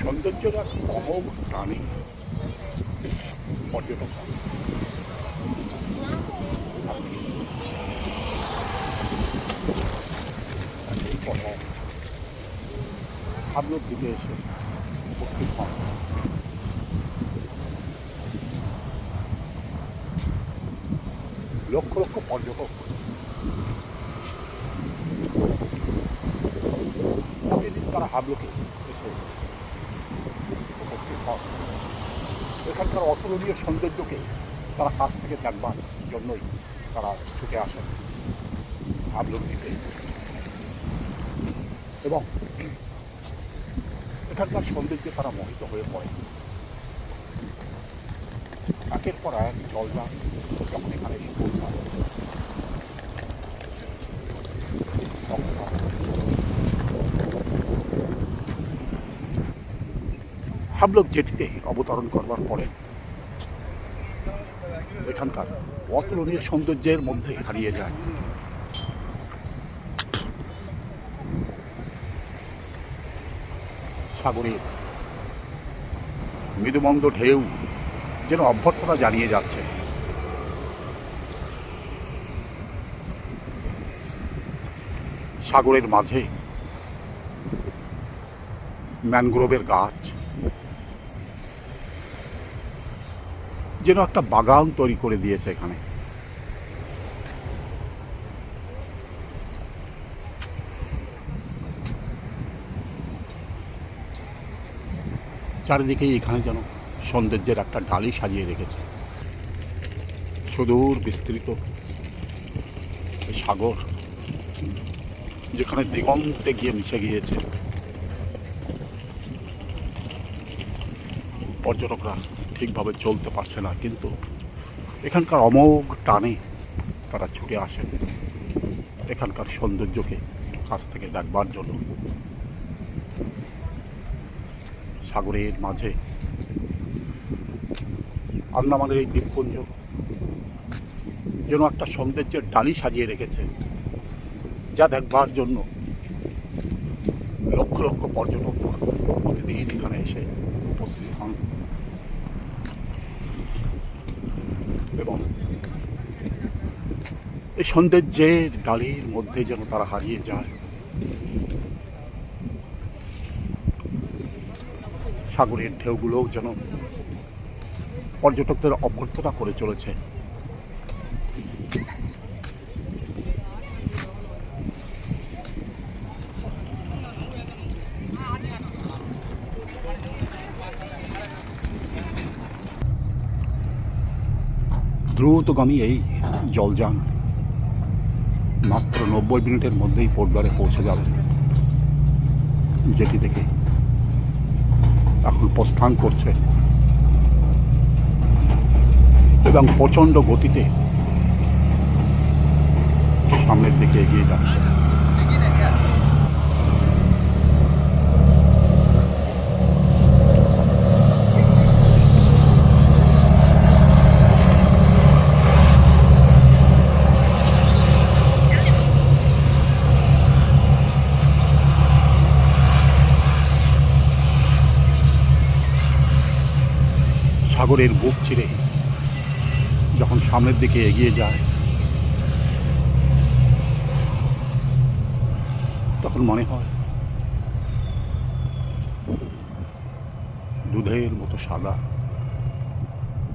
সৌন্দর্যের এক অমোঘ টানে পর্যটক হাবলুর দিকে এসে উপস্থিত হন। লক্ষ লক্ষ পর্যটক প্রতিদিন তারা হাবলুকে এসে উপস্থিত হন। এখানকার অতুলনীয় সৌন্দর্যকে তারা কাছ থেকে দেখবার জন্যই তারা ছুটে আসেন হাবলুর দিকে এবং এখানকার সৌন্দর্যে তারা মোহিত হয়ে পড়ে। একের পর এক জলযান যখন এখানে এসে পৌঁছায় হাবলুক জেটিতে অবতরণ করবার পরে এখানকার অতুলনীয় সৌন্দর্যের মধ্যে হারিয়ে যায়। সাগরের মৃদুমন্দ ঢেউ যেন অভ্যর্থনা জানিয়ে যাচ্ছে। সাগরের মাঝে ম্যানগ্রোভের গাছ যেন একটা বাগান তৈরি করে দিয়েছে এখানে। চারিদিকেই এখানে যেন সৌন্দর্যের একটা ডালি সাজিয়ে রেখেছে। সুদূর বিস্তৃত সাগর যেখানে দিগন্তে গিয়ে মিশে গিয়েছে। পর্যটকরা ঠিকভাবে চলতে পারছে না, কিন্তু এখানকার অমোঘ টানে তারা ছুটে আসেন এখানকার সৌন্দর্যকে কাছ থেকে দেখবার জন্য। সাগরের মাঝে আন্দামানের এই দ্বীপপুঞ্জ যেন একটা সৌন্দর্যের ডালি সাজিয়ে রেখেছে, যা দেখবার জন্য লক্ষ লক্ষ পর্যটক প্রতিদিন এখানে এসে উপস্থিত হন এবং এই সৌন্দর্যের ডালির মধ্যে যেন তারা হারিয়ে যায়। সাগরের ঢেউগুলোও যেন পর্যটকদের অভ্যর্থনা করে চলেছে। দ্রুতগামী এই জলযান মাত্র 90 মিনিটের মধ্যেই পোর্টব্লেয়ারে পৌঁছে যাবে। যেটি থেকে এখন প্রস্থান করছে এবং প্রচণ্ড গতিতে সামনের দিকে এগিয়ে যাচ্ছে। সাগরের বুক চিরে যখন সামনের দিকে এগিয়ে যায় তখন মনে হয় দুধের মতো সাদা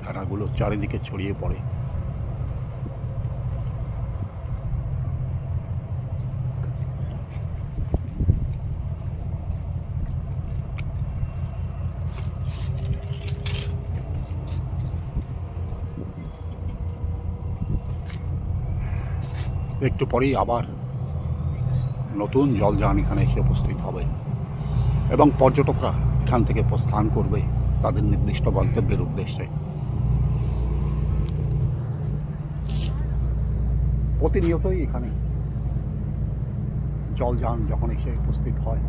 ভেড়াগুলো চারিদিকে ছড়িয়ে পড়ে। একটু পরেই আবার নতুন জলযান এখানে এসে উপস্থিত হবে এবং পর্যটকরা এখান থেকে প্রস্থান করবে তাদের নির্দিষ্ট গন্তব্যের উদ্দেশ্যে। প্রতিনিয়তই এখানে জলযান যখন এসে উপস্থিত হয়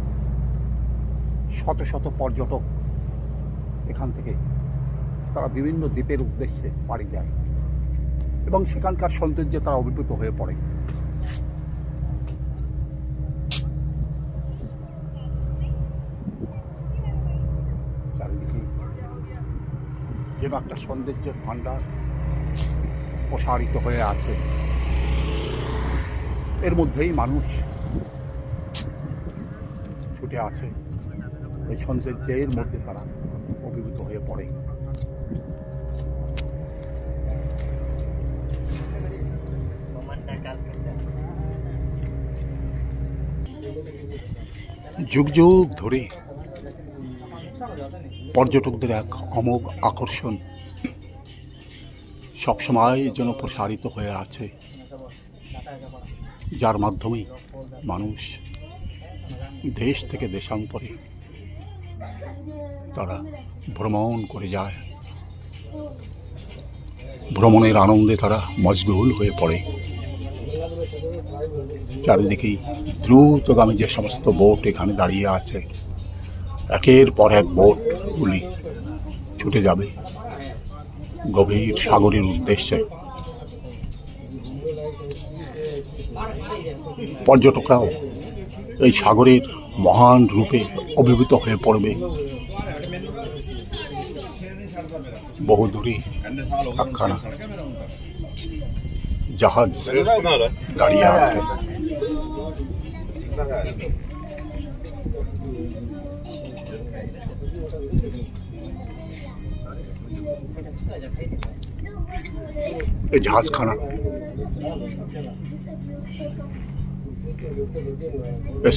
শত শত পর্যটক এখান থেকে তারা বিভিন্ন দ্বীপের উদ্দেশ্যে পাড়ি দেয় এবং সেখানকার সৌন্দর্যে তারা অভিভূত হয়ে পড়ে। যেন একটা সৌন্দর্যের ভাণ্ডার প্রসারিত হয়ে আছে। এর মধ্যেই মানুষ ছুটে আসে, এই সৌন্দর্যের মধ্যে তারা অভিভূত হয়ে পড়ে। যুগ যুগ ধরে পর্যটকদের এক অমোঘ আকর্ষণ সবসময় যেন প্রসারিত হয়ে আছে, যার মাধ্যমে মানুষ দেশ থেকে দেশান্তরে তারা ভ্রমণ করে যায়। ভ্রমণের আনন্দে তারা মশগুল হয়ে পড়ে। চারিদিকেই দ্রুতগামী যে সমস্ত বোট এখানে দাঁড়িয়ে আছে, একের পর এক বোটগুলি ছুটে যাবে গভীর সাগরের উদ্দেশ্যে। পর্যটকরাও এই সাগরের মহান রূপে অভিভূত হয়ে পড়বে। বহুদূরে একখানা জাহাজ দাঁড়িয়ে আছে। এই জাহাজখানা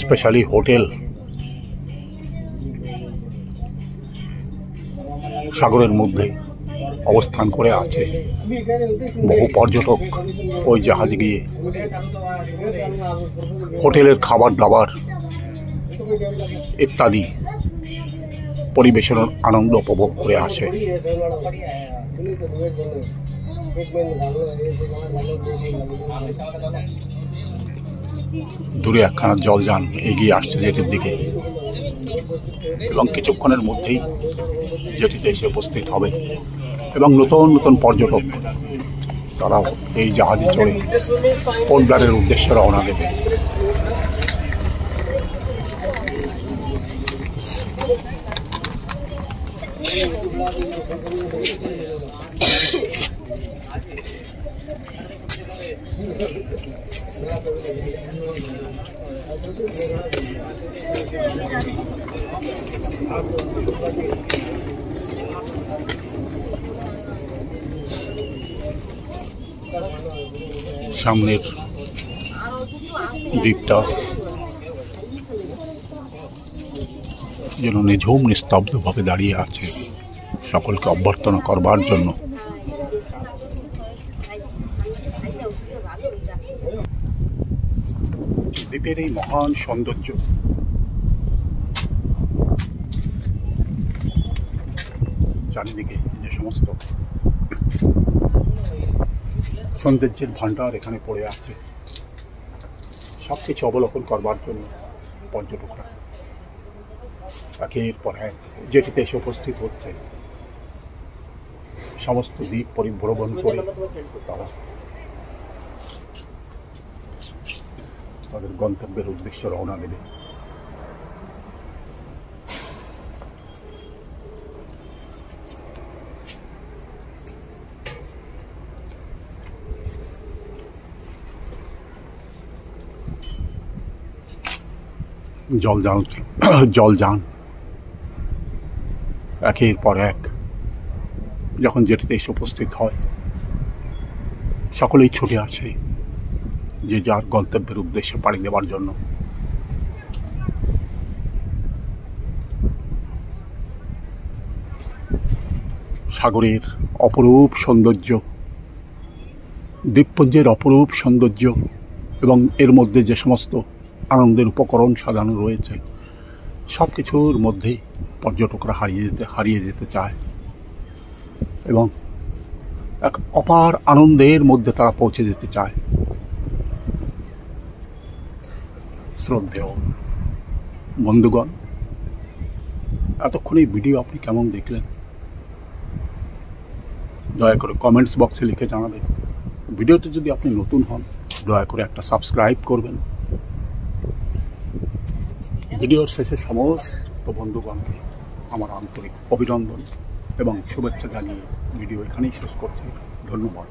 স্পেশালি হোটেল সাগরের মধ্যে অবস্থান করে আছে। বহু পর্যটক ওই জাহাজে গিয়ে হোটেলের খাবার দাবার ইত্যাদি পরিবেশনের আনন্দ উপভোগ করে আসে। দূরে একখানা জলযান এগিয়ে আসছে জেটির দিকে এবং কিছুক্ষণের মধ্যেই জেটিতে এসে উপস্থিত হবে এবং নতুন নতুন পর্যটক তারাও এই জাহাজে চড়ে পোর্ট ব্লেয়ারের উদ্দেশ্যে রওনা দেবে। সামনের দ্বীপটা যেন নিঝুম নিস্তব্ধভাবে দাঁড়িয়ে আছে সকলকে অভ্যর্থনা করবার জন্য। দ্বীপের এই মহান সৌন্দর্য চারিদিকে যে সমস্ত সৌন্দর্যের ভাণ্ডার এখানে পড়ে আছে, সবকিছু অবলোকন করবার জন্য পর্যটকরা একের পর এক জেটিতে এসে উপস্থিত হচ্ছে। সমস্ত দ্বীপ পরিভ্রমণ করে তারা তাদের গন্তব্যের উদ্দেশ্যে রওনা দেবে। জলযান একের পর এক যখন জেটিতে এসে উপস্থিত হয়, সকলেই ছুটে আসে যে যার গন্তব্যের উদ্দেশ্যে পাড়ি দেওয়ার জন্য। সাগরের অপরূপ সৌন্দর্য, দ্বীপপুঞ্জের অপরূপ সৌন্দর্য এবং এর মধ্যে যে সমস্ত আনন্দের উপকরণ সাজানো রয়েছে, সব কিছুর মধ্যে পর্যটকরা হারিয়ে যেতে চায় এবং এক অপার আনন্দের মধ্যে তারা পৌঁছে যেতে চায়। শ্রদ্ধেয় বন্ধুগণ, এতক্ষণ এই ভিডিও আপনি কেমন দেখলেন দয়া করে কমেন্টস বক্সে লিখে জানাবেন। ভিডিওতে যদি আপনি নতুন হন দয়া করে একটা সাবস্ক্রাইব করবেন। ভিডিওর শেষে সমস্ত বন্ধুগণকে আমার আন্তরিক অভিনন্দন এবং শুভেচ্ছা জানিয়ে ভিডিও এখানেই শেষ করছি। ধন্যবাদ।